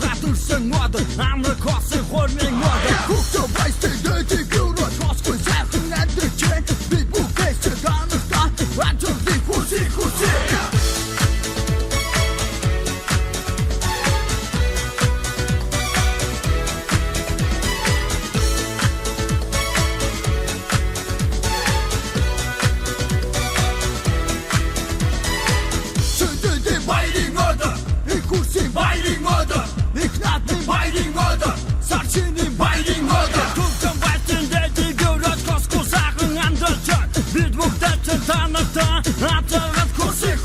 гадарсан мод амар косын хормын мод Хукто байстай дэдэг юро тосгүй сайхан амьдрч би бүхэс ганахта вантли хуси Biting mother, ik not me biting mother, sarçinin biting mother. Tuktan başında diyoruz kosko sakın andırcan. Bir muhtaçın tanıkta, atırlat kusi.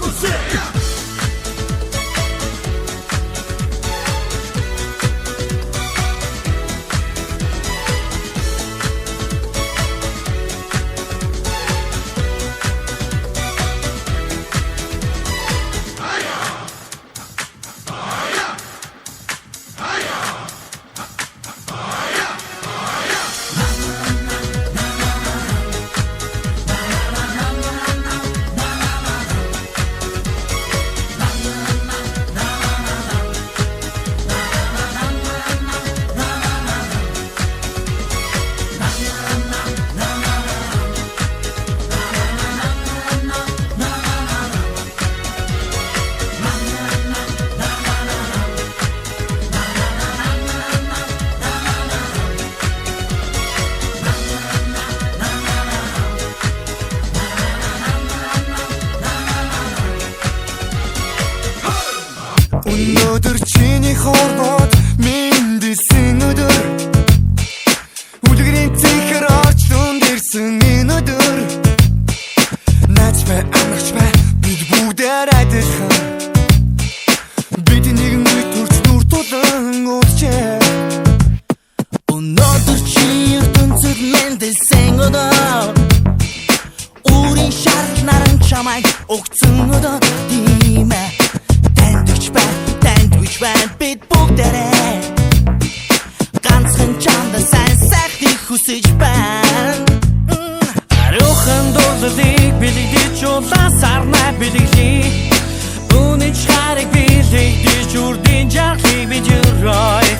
Өнөөдөр чиний хорвоод мэндэлсэн өдөр Үлгэрийн цэхэр орч дунд ирсэн энэ өдөр Наач бай амарч бай бид бүгдээр адилхан Бид нэгэн үед төрч нүр тулан уулчээ Өнөөдөр чи ертөнцөд мэндэлсэн өдөр Үрийн шарал наран чамайг өгцөн өдөр тийм ээ бид бүгдээрээ ганцхан чамд сайн сайхныг хүсэж байна Ариухан дурлалыг бэлэгдэж улаасарнаа бэлэглэе Үнэн чарыг бэлэгдэж үрдийн жаргалыг бид өрөөе